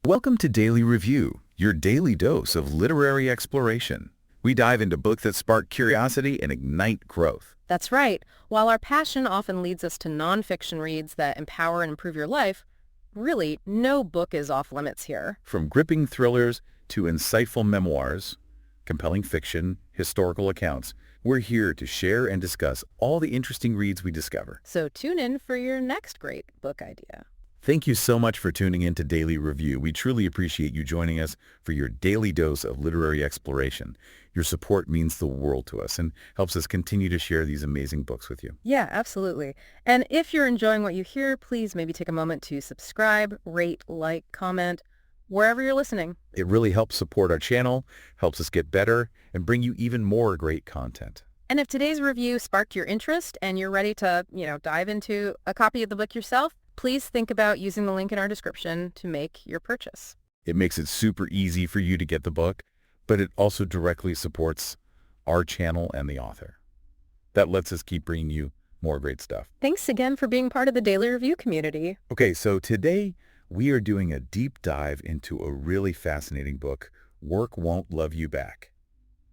Welcome to Daily Review, your daily dose of literary exploration. We dive into books that spark curiosity and ignite growth. That's right. While our passion often leads us to nonfiction reads that empower and improve your life, really, no book is off limits here. From gripping thrillers to insightful memoirs, compelling fiction, historical accounts, we're here to share and discuss all the interesting reads we discover. So tune in for your next great book idea. Thank you so much for tuning in to Daily Review. We truly appreciate you joining us for your daily dose of literary exploration. Your support means the world to us and helps us continue to share these amazing books with you. Yeah, absolutely. And if you're enjoying what you hear, please maybe take a moment to subscribe, rate, like, comment, wherever you're listening. It really helps support our channel, helps us get better, and bring you even more great content. And if today's review sparked your interest and you're ready to, dive into a copy of the book yourself, please think about using the link in our description to make your purchase. It makes it super easy for you to get the book, but it also directly supports our channel and the author. That lets us keep bringing you more great stuff. Thanks again for being part of the Daily Review community. Okay, so today we are doing a deep dive into a really fascinating book, Work Won't Love You Back,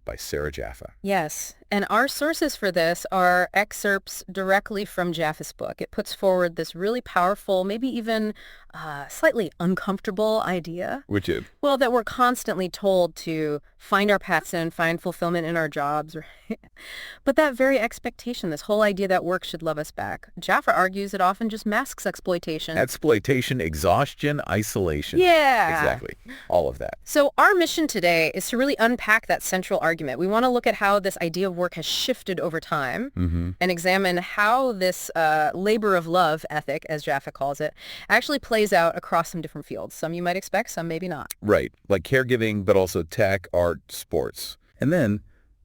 by Sarah Jaffe. Yes, and our sources for this are excerpts directly from Jaffe's book. It puts forward this really powerful, maybe even slightly uncomfortable idea. Which is? Well, that we're constantly told to find our paths and find fulfillment in our jobs. Right? But that very expectation, this whole idea that work should love us back, Jaffe argues it often just masks exploitation. Exploitation, exhaustion, isolation. Yeah. Exactly. All of that. So our mission today is to really unpack that central argument. We want to look at how this idea of work has shifted over time and examine how this labor of love ethic, as Jaffe calls it, actually plays out across some different fields. Some you might expect, some maybe not. Right. Like caregiving, but also tech, art, sports. And then,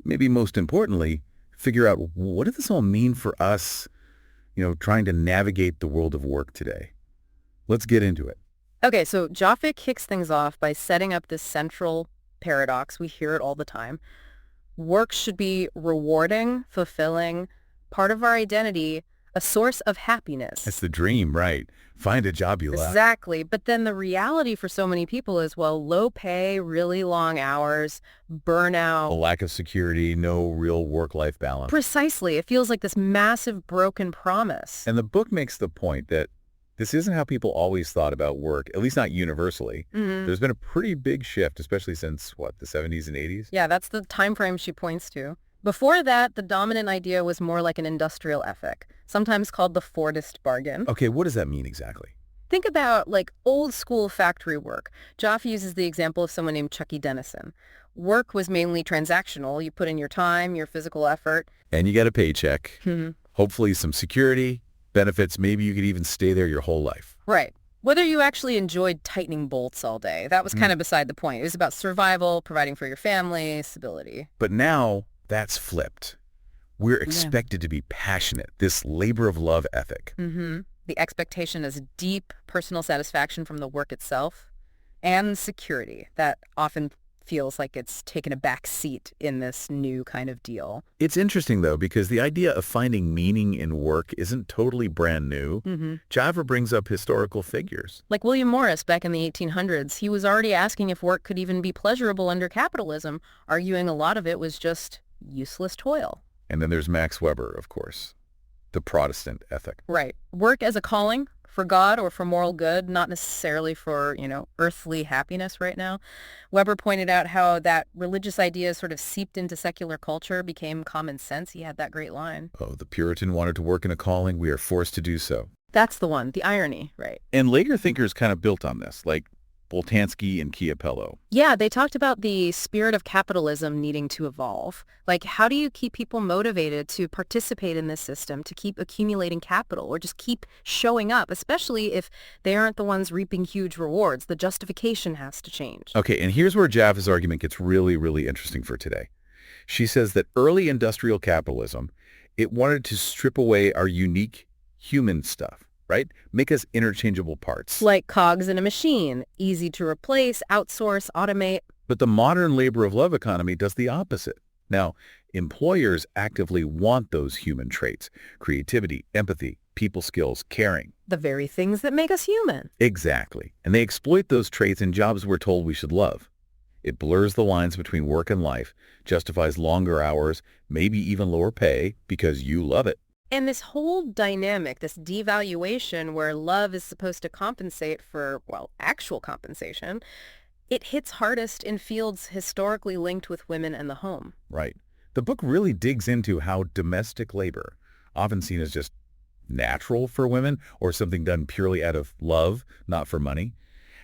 maybe most importantly, figure out what does this all mean for us, trying to navigate the world of work today. Let's get into it. Okay, so Jaffe kicks things off by setting up this central paradox. We hear it all the time. Work should be rewarding, fulfilling, part of our identity, a source of happiness. That's the dream, right? Find a job you love. Exactly. But then the reality for so many people is, low pay, really long hours, burnout. A lack of security, no real work-life balance. Precisely. It feels like this massive broken promise. And the book makes the point that this isn't how people always thought about work, at least not universally. There's been a pretty big shift, especially since, the 70s and 80s? Yeah, that's the time frame she points to. Before that, the dominant idea was more like an industrial ethic, sometimes called the Fordist bargain. Okay, what does that mean exactly? Think about, old school factory work. Jaffe uses the example of someone named Chucky Dennison. Work was mainly transactional. You put in your time, your physical effort. And you get a paycheck. Hopefully some security, benefits. Maybe you could even stay there your whole life. Right. Whether you actually enjoyed tightening bolts all day, that was kind of beside the point. It was about survival, providing for your family, stability. But now that's flipped. We're expected to be passionate, this labor of love ethic. The expectation is deep personal satisfaction from the work itself and security that often feels like it's taken a back seat in this new kind of deal. It's interesting, though, because the idea of finding meaning in work isn't totally brand new. Jaffe brings up historical figures. Like William Morris back in the 1800s, he was already asking if work could even be pleasurable under capitalism, arguing a lot of it was just useless toil. And then there's Max Weber, of course, the Protestant ethic. Right. Work as a calling for God or for moral good, not necessarily for, earthly happiness right now. Weber pointed out how that religious idea sort of seeped into secular culture, became common sense. He had that great line. Oh, the Puritan wanted to work in a calling. We are forced to do so. That's the one, the irony, right? And later thinkers kind of built on this, like Boltanski and Chiapello. Yeah, they talked about the spirit of capitalism needing to evolve. Like, how do you keep people motivated to participate in this system, to keep accumulating capital, or just keep showing up, especially if they aren't the ones reaping huge rewards? The justification has to change. Okay, and here's where Jaffe's argument gets really, really interesting for today. She says that early industrial capitalism, it wanted to strip away our unique human stuff. Right? Make us interchangeable parts. Like cogs in a machine, easy to replace, outsource, automate. But the modern labor of love economy does the opposite. Now, employers actively want those human traits, creativity, empathy, people skills, caring. The very things that make us human. Exactly. And they exploit those traits in jobs we're told we should love. It blurs the lines between work and life, justifies longer hours, maybe even lower pay because you love it. And this whole dynamic, this devaluation where love is supposed to compensate for, well, actual compensation, it hits hardest in fields historically linked with women and the home. Right. The book really digs into how domestic labor, often seen as just natural for women or something done purely out of love, not for money,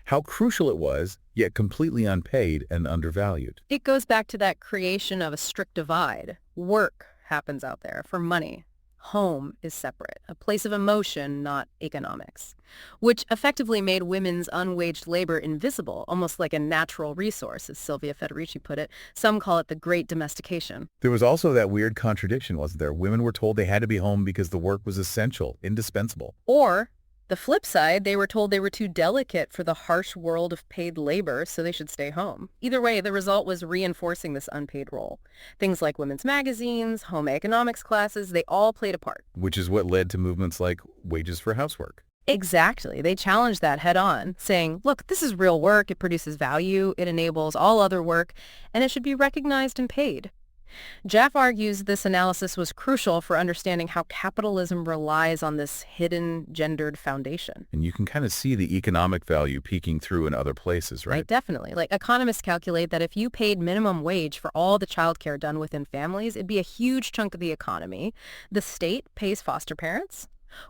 how crucial it was, yet completely unpaid and undervalued. It goes back to that creation of a strict divide. Work happens out there for money. Home is separate, a place of emotion, not economics, which effectively made women's unwaged labor invisible, almost like a natural resource, as Sylvia Federici put it. Some call it the great domestication. There was also that weird contradiction, wasn't there? Women were told they had to be home because the work was essential, indispensable. Or the flip side, they were told they were too delicate for the harsh world of paid labor, so they should stay home. Either way, the result was reinforcing this unpaid role. Things like women's magazines, home economics classes, they all played a part. Which is what led to movements like wages for housework. Exactly. They challenged that head on, saying, look, this is real work, it produces value, it enables all other work, and it should be recognized and paid. Jaffe argues this analysis was crucial for understanding how capitalism relies on this hidden gendered foundation. And you can kind of see the economic value peeking through in other places, right? Definitely. Like economists calculate that if you paid minimum wage for all the childcare done within families, it'd be a huge chunk of the economy. The state pays foster parents.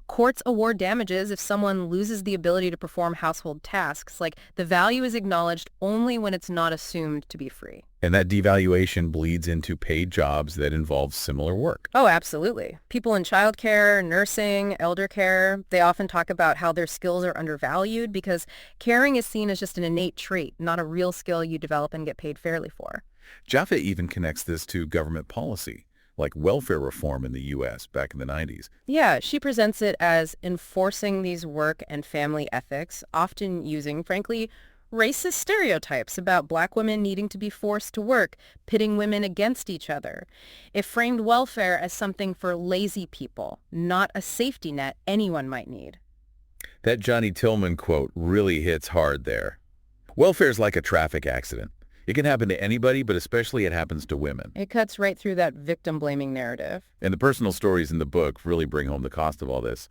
Courts award damages if someone loses the ability to perform household tasks. Like the value is acknowledged only when it's not assumed to be free. And that devaluation bleeds into paid jobs that involve similar work. Oh, absolutely. People in childcare, nursing, elder care, they often talk about how their skills are undervalued because caring is seen as just an innate trait, not a real skill you develop and get paid fairly for. Jaffe even connects this to government policy, like welfare reform in the U.S. back in the 90s. Yeah, she presents it as enforcing these work and family ethics, often using, frankly, racist stereotypes about black women needing to be forced to work, pitting women against each other. It framed welfare as something for lazy people, not a safety net anyone might need. That Johnny Tillman quote really hits hard there. Welfare's like a traffic accident. It can happen to anybody, but especially it happens to women. It cuts right through that victim-blaming narrative. And the personal stories in the book really bring home the cost of all this.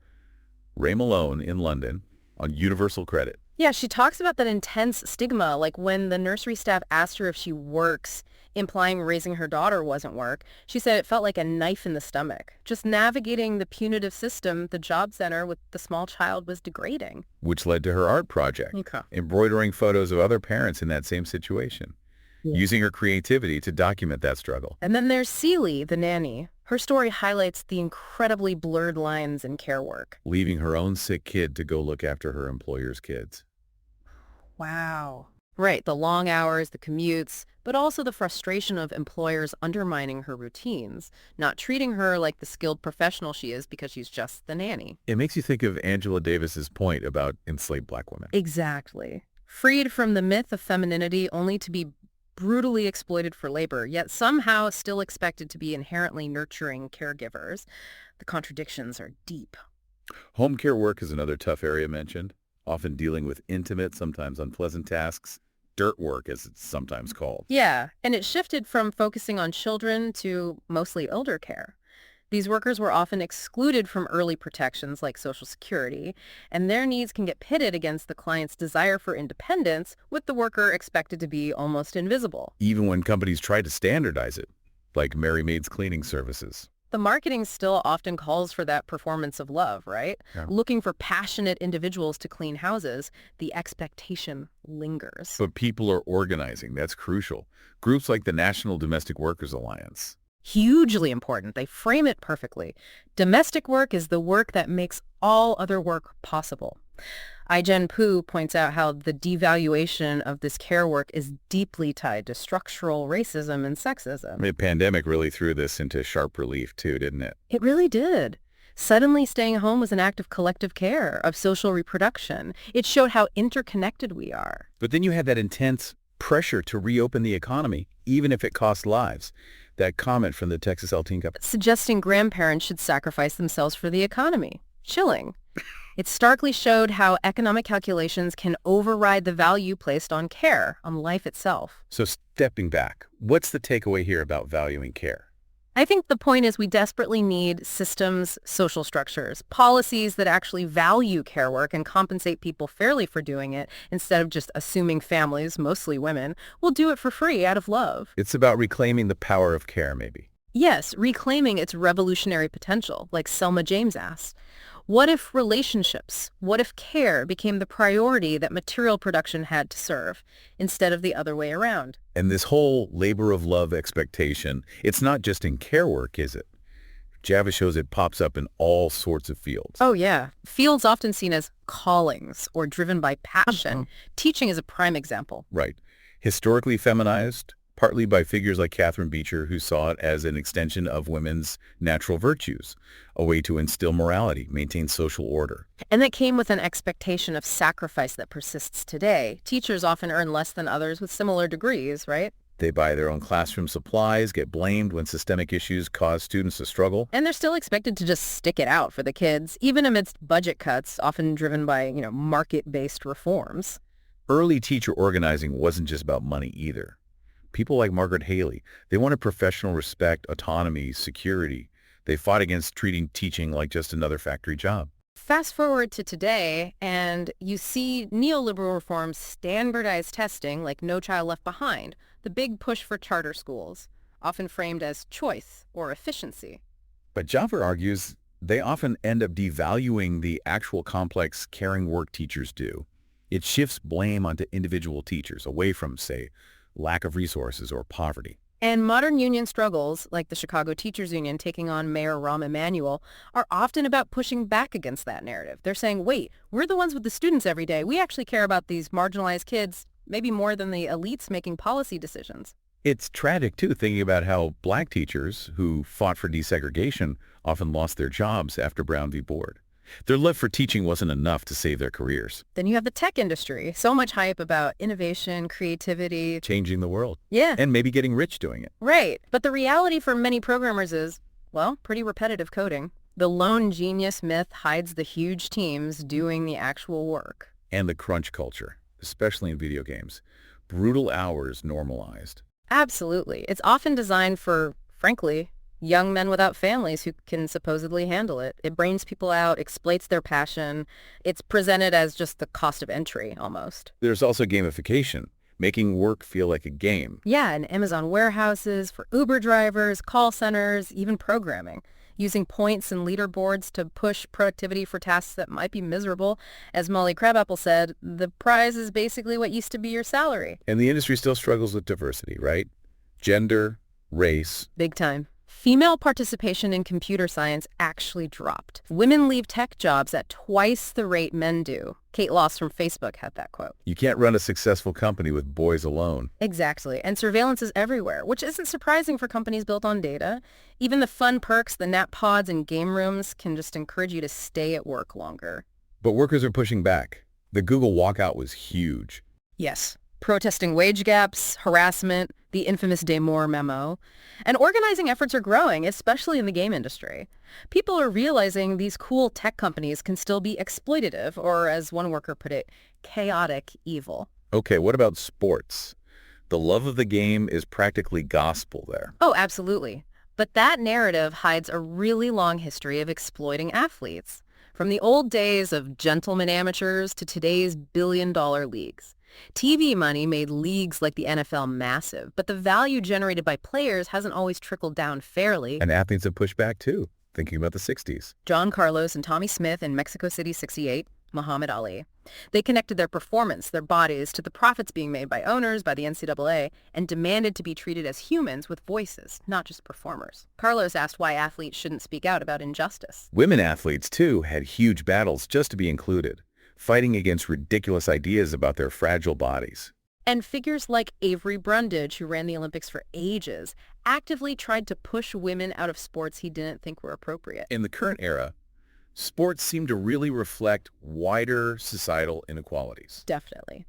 Ray Malone in London on universal credit. Yeah, she talks about that intense stigma, like when the nursery staff asked her if she works, implying raising her daughter wasn't work. She said it felt like a knife in the stomach. Just navigating the punitive system, the job center with the small child was degrading. Which led to her art project, Okay. embroidering photos of other parents in that same situation, Yeah. using her creativity to document that struggle. And then there's Celie, the nanny. Her story highlights the incredibly blurred lines in care work. Leaving her own sick kid to go look after her employer's kids. Wow. Right, the long hours, the commutes, but also the frustration of employers undermining her routines, not treating her like the skilled professional she is because she's just the nanny. It makes you think of Angela Davis's point about enslaved black women. Exactly. Freed from the myth of femininity only to be brutally exploited for labor, yet somehow still expected to be inherently nurturing caregivers. The contradictions are deep. Home care work is another tough area mentioned, often dealing with intimate, sometimes unpleasant tasks. Dirt work, as it's sometimes called. Yeah, and it shifted from focusing on children to mostly elder care. These workers were often excluded from early protections like Social Security, and their needs can get pitted against the client's desire for independence, with the worker expected to be almost invisible. Even when companies try to standardize it, like Mary Maid's cleaning services. The marketing still often calls for that performance of love, right? Yeah. Looking for passionate individuals to clean houses, the expectation lingers. But people are organizing. That's crucial. Groups like the National Domestic Workers Alliance. Hugely important. They frame it perfectly. Domestic work is the work that makes all other work possible. Ai-jen Poo points out how the devaluation of this care work is deeply tied to structural racism and sexism. The pandemic really threw this into sharp relief too, didn't it? It really did. Suddenly staying home was an act of collective care, of social reproduction. It showed how interconnected we are. But then you had that intense pressure to reopen the economy, even if it cost lives. That comment from the Texas El Teen Cup. Suggesting grandparents should sacrifice themselves for the economy. chilling. It starkly showed how economic calculations can override the value placed on care, on life itself. So stepping back, what's the takeaway here about valuing care? I think the point is we desperately need systems, social structures, policies that actually value care work and compensate people fairly for doing it instead of just assuming families, mostly women, will do it for free out of love. It's about reclaiming the power of care, maybe. Yes, reclaiming its revolutionary potential, like Selma James asked. What if relationships, what if care became the priority that material production had to serve, instead of the other way around? And this whole labor of love expectation, it's not just in care work, is it? Jaffe shows it pops up in all sorts of fields. Oh, yeah. Fields often seen as callings or driven by passion. Teaching is a prime example. Right. Historically feminized, partly by figures like Catherine Beecher, who saw it as an extension of women's natural virtues, a way to instill morality, maintain social order. And that came with an expectation of sacrifice that persists today. Teachers often earn less than others with similar degrees, right? They buy their own classroom supplies, get blamed when systemic issues cause students to struggle. And they're still expected to just stick it out for the kids, even amidst budget cuts, often driven by, market-based reforms. Early teacher organizing wasn't just about money either. People like Margaret Haley, they wanted professional respect, autonomy, security. They fought against treating teaching like just another factory job. Fast forward to today, and you see neoliberal reforms standardize testing like No Child Left Behind, the big push for charter schools, often framed as choice or efficiency. But Jaffe argues they often end up devaluing the actual complex caring work teachers do. It shifts blame onto individual teachers, away from, say, lack of resources or poverty. And modern union struggles, like the Chicago Teachers Union taking on Mayor Rahm Emanuel, are often about pushing back against that narrative. They're saying, wait, we're the ones with the students every day. We actually care about these marginalized kids, maybe more than the elites making policy decisions. It's tragic, too, thinking about how black teachers who fought for desegregation often lost their jobs after Brown v. Board. Their love for teaching wasn't enough to save their careers. Then you have the tech industry. So much hype about innovation, creativity. Changing the world. Yeah. And maybe getting rich doing it. Right. But the reality for many programmers is, well, pretty repetitive coding. The lone genius myth hides the huge teams doing the actual work. And the crunch culture, especially in video games. Brutal hours normalized. Absolutely. It's often designed for, frankly, young men without families who can supposedly handle it. It brains people out, exploits their passion. It's presented as just the cost of entry, almost. There's also gamification, making work feel like a game. Yeah, and Amazon warehouses, for Uber drivers, call centers, even programming. Using points and leaderboards to push productivity for tasks that might be miserable. As Molly Crabapple said, the prize is basically what used to be your salary. And the industry still struggles with diversity, right? Gender, race. Big time. Female participation in computer science actually dropped. Women leave tech jobs at twice the rate men do. Kate Loss from Facebook had that quote. You can't run a successful company with boys alone. Exactly. And surveillance is everywhere, which isn't surprising for companies built on data. Even the fun perks, the nap pods and game rooms can just encourage you to stay at work longer. But workers are pushing back. The Google walkout was huge. Yes. Protesting wage gaps, harassment, the infamous Day Moore memo. And organizing efforts are growing, especially in the game industry. People are realizing these cool tech companies can still be exploitative, or as one worker put it, chaotic evil. Okay, what about sports? The love of the game is practically gospel there. Oh, absolutely. But that narrative hides a really long history of exploiting athletes. From the old days of gentlemen amateurs to today's billion-dollar leagues. TV money made leagues like the NFL massive, but the value generated by players hasn't always trickled down fairly. And athletes have pushed back too, thinking about the 60s. John Carlos and Tommy Smith in Mexico City 68, Muhammad Ali. They connected their performance, their bodies, to the profits being made by owners, by the NCAA, and demanded to be treated as humans with voices, not just performers. Carlos asked why athletes shouldn't speak out about injustice. Women athletes, too, had huge battles just to be included, fighting against ridiculous ideas about their fragile bodies. And figures like Avery Brundage, who ran the Olympics for ages, actively tried to push women out of sports he didn't think were appropriate. In the current era, sports seem to really reflect wider societal inequalities. Definitely.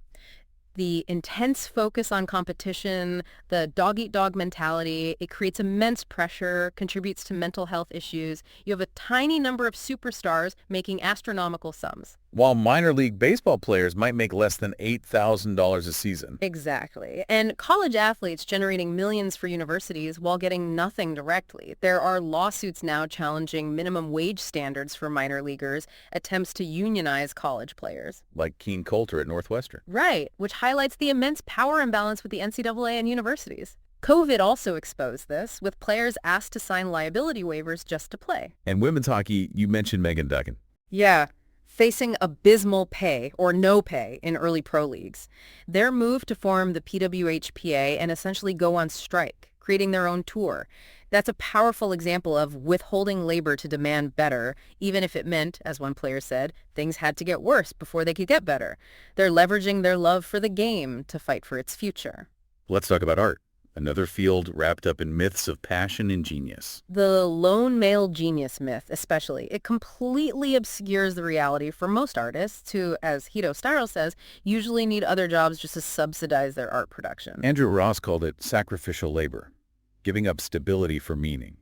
The intense focus on competition, the dog-eat-dog mentality, it creates immense pressure, contributes to mental health issues. You have a tiny number of superstars making astronomical sums. While minor league baseball players might make less than $8,000 a season. Exactly. And college athletes generating millions for universities while getting nothing directly. There are lawsuits now challenging minimum wage standards for minor leaguers, attempts to unionize college players. Like Keen Coulter at Northwestern. Right, which highlights the immense power imbalance with the NCAA and universities. COVID also exposed this, with players asked to sign liability waivers just to play. And women's hockey, you mentioned Megan Duggan. Yeah, facing abysmal pay or no pay in early pro leagues. Their move to form the PWHPA and essentially go on strike, creating their own tour. That's a powerful example of withholding labor to demand better, even if it meant, as one player said, things had to get worse before they could get better. They're leveraging their love for the game to fight for its future. Let's talk about art. Another field wrapped up in myths of passion and genius. The lone male genius myth, especially, it completely obscures the reality for most artists who, as Hito Steyerl says, usually need other jobs just to subsidize their art production. Andrew Ross called it sacrificial labor, giving up stability for meaning.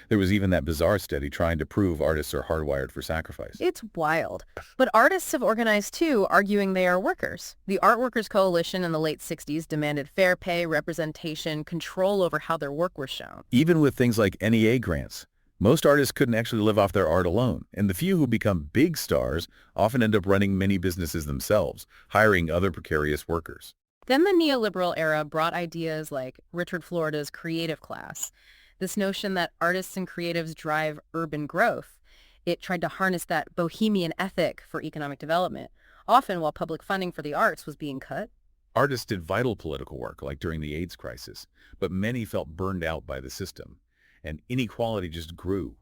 There was even that bizarre study trying to prove artists are hardwired for sacrifice. It's wild. But artists have organized too, arguing they are workers. The Art Workers Coalition in the late 60s demanded fair pay, representation, control over how their work was shown. Even with things like NEA grants, most artists couldn't actually live off their art alone, and the few who become big stars often end up running many businesses themselves, hiring other precarious workers. Then the neoliberal era brought ideas like Richard Florida's creative class. This notion that artists and creatives drive urban growth. It tried to harness that bohemian ethic for economic development, often while public funding for the arts was being cut. Artists did vital political work, like during the AIDS crisis, but many felt burned out by the system, and inequality just grew.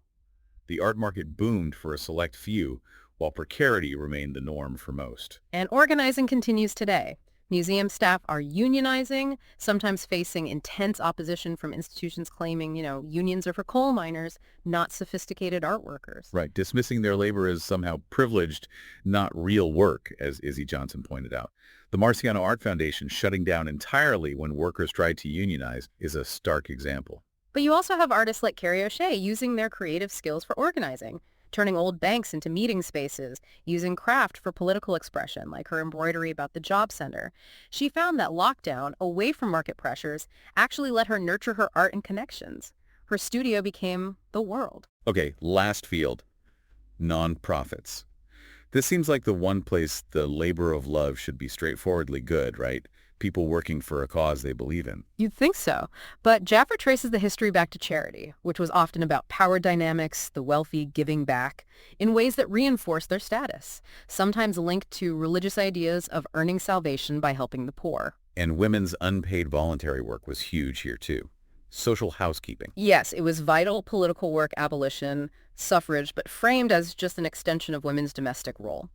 The art market boomed for a select few, while precarity remained the norm for most. And organizing continues today. Museum staff are unionizing, sometimes facing intense opposition from institutions claiming, unions are for coal miners, not sophisticated art workers. Right, dismissing their labor as somehow privileged, not real work, as Izzy Johnson pointed out. The Marciano Art Foundation shutting down entirely when workers tried to unionize is a stark example. But you also have artists like Carrie O'Shea using their creative skills for organizing, turning old banks into meeting spaces, using craft for political expression, like her embroidery about the job center. She found that lockdown, away from market pressures, actually let her nurture her art and connections. Her studio became the world. Okay, last field, nonprofits. This seems like the one place the labor of love should be straightforwardly good, right? People working for a cause they believe in. You'd think so. But Jaffe traces the history back to charity, which was often about power dynamics, the wealthy giving back, in ways that reinforce their status, sometimes linked to religious ideas of earning salvation by helping the poor. And women's unpaid voluntary work was huge here too. Social housekeeping. Yes, it was vital political work, abolition, suffrage, but framed as just an extension of women's domestic role.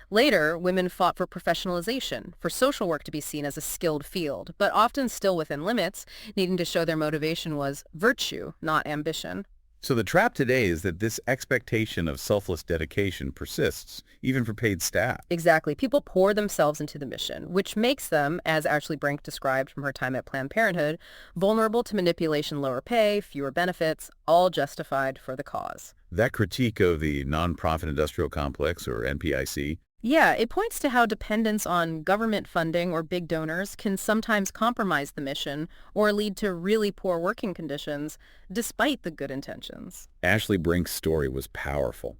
Later, women fought for professionalization, for social work to be seen as a skilled field, but often still within limits, needing to show their motivation was virtue, not ambition. So the trap today is that this expectation of selfless dedication persists, even for paid staff. Exactly. People pour themselves into the mission, which makes them, as Ashley Brink described from her time at Planned Parenthood, vulnerable to manipulation, lower pay, fewer benefits, all justified for the cause. That critique of the nonprofit industrial complex, or NPIC, Yeah, it points to how dependence on government funding or big donors can sometimes compromise the mission or lead to really poor working conditions, despite the good intentions. Ashley Brink's story was powerful.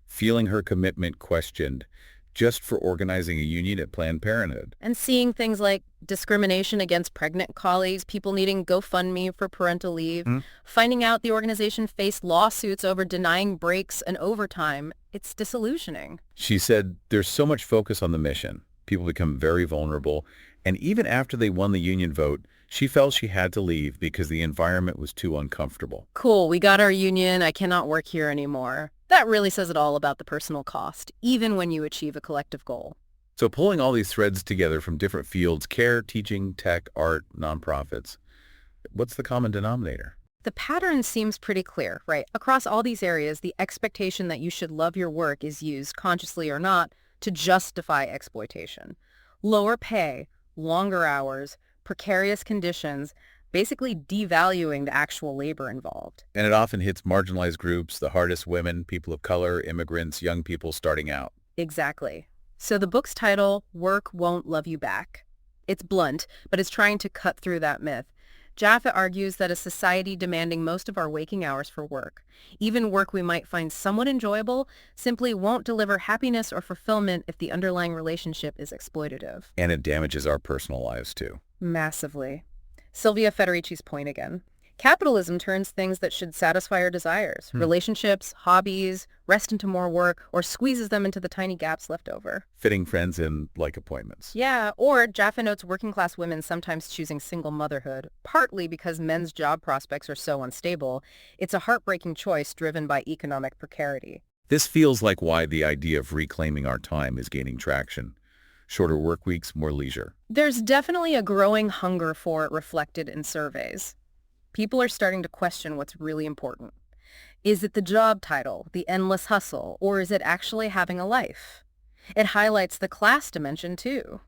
Feeling her commitment questioned just for organizing a union at Planned Parenthood. And seeing things like discrimination against pregnant colleagues, people needing GoFundMe for parental leave, finding out the organization faced lawsuits over denying breaks and overtime, it's disillusioning. She said there's so much focus on the mission. People become very vulnerable. And even after they won the union vote, she felt she had to leave because the environment was too uncomfortable. Cool, we got our union, I cannot work here anymore. That really says it all about the personal cost, even when you achieve a collective goal. So pulling all these threads together from different fields, care, teaching, tech, art, nonprofits, what's the common denominator? The pattern seems pretty clear, right? Across all these areas, the expectation that you should love your work is used, consciously or not, to justify exploitation. Lower pay, longer hours, precarious conditions, basically devaluing the actual labor involved. And it often hits marginalized groups, the hardest women, people of color, immigrants, young people starting out. Exactly. So the book's title, Work Won't Love You Back. It's blunt, but it's trying to cut through that myth. Jaffe argues that a society demanding most of our waking hours for work, even work we might find somewhat enjoyable, simply won't deliver happiness or fulfillment if the underlying relationship is exploitative. And it damages our personal lives too. Massively. Sylvia Federici's point again. Capitalism turns things that should satisfy our desires, relationships, hobbies, rest into more work, or squeezes them into the tiny gaps left over. Fitting friends in like appointments. Yeah, or Jaffe notes working-class women sometimes choosing single motherhood, partly because men's job prospects are so unstable. It's a heartbreaking choice driven by economic precarity. This feels like why the idea of reclaiming our time is gaining traction. Shorter work weeks, more leisure. There's definitely a growing hunger for it reflected in surveys. People are starting to question what's really important. Is it the job title, the endless hustle, or is it actually having a life? It highlights the class dimension, too.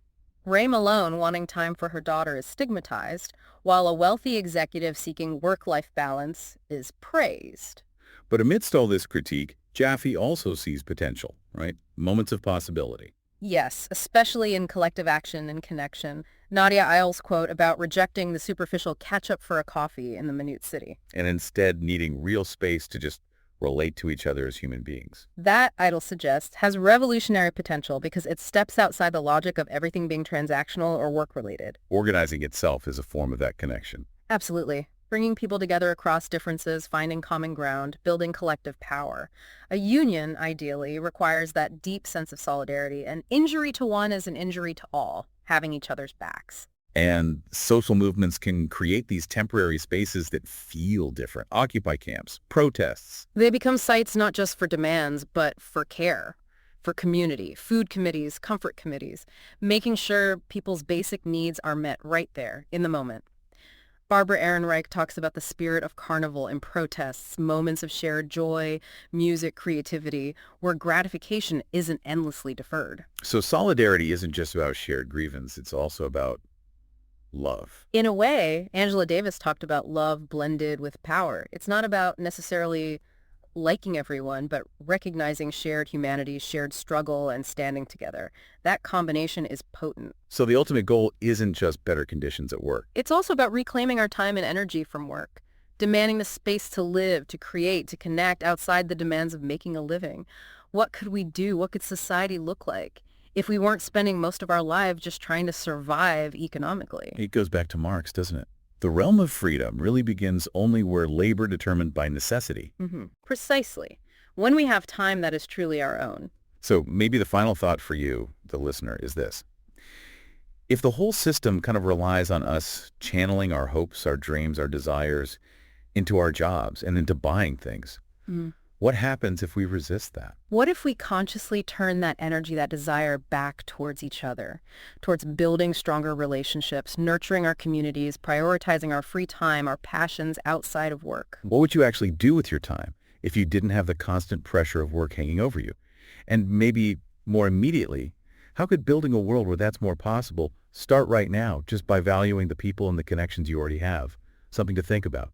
Ray Malone wanting time for her daughter is stigmatized, while a wealthy executive seeking work-life balance is praised. But amidst all this critique, Jaffe also sees potential, right? Moments of possibility. Yes, especially in collective action and connection. Nadia Isles' quote about rejecting the superficial catch-up for a coffee in the minute city. And instead needing real space to just relate to each other as human beings. That, Idle suggests, has revolutionary potential because it steps outside the logic of everything being transactional or work-related. Organizing itself is a form of that connection. Absolutely. Bringing people together across differences, finding common ground, building collective power. A union, ideally, requires that deep sense of solidarity, and injury to one is an injury to all, having each other's backs. And social movements can create these temporary spaces that feel different. Occupy camps, protests. They become sites not just for demands, but for care, for community, food committees, comfort committees, making sure people's basic needs are met right there, in the moment. Barbara Ehrenreich talks about the spirit of carnival in protests, moments of shared joy, music, creativity, where gratification isn't endlessly deferred. So solidarity isn't just about shared grievance. It's also about love. In a way, Angela Davis talked about love blended with power. It's not about necessarily liking everyone, but recognizing shared humanity, shared struggle, and standing together. That combination is potent. So the ultimate goal isn't just better conditions at work. It's also about reclaiming our time and energy from work, demanding the space to live, to create, to connect outside the demands of making a living. What could we do? What could society look like if we weren't spending most of our lives just trying to survive economically? It goes back to Marx, doesn't it? The realm of freedom really begins only where labor determined by necessity. Precisely. When we have time that is truly our own. So maybe the final thought for you, the listener, is this. If the whole system kind of relies on us channeling our hopes, our dreams, our desires into our jobs and into buying things, what happens if we resist that? What if we consciously turn that energy, that desire back towards each other, towards building stronger relationships, nurturing our communities, prioritizing our free time, our passions outside of work? What would you actually do with your time if you didn't have the constant pressure of work hanging over you? And maybe more immediately, how could building a world where that's more possible start right now just by valuing the people and the connections you already have? Something to think about.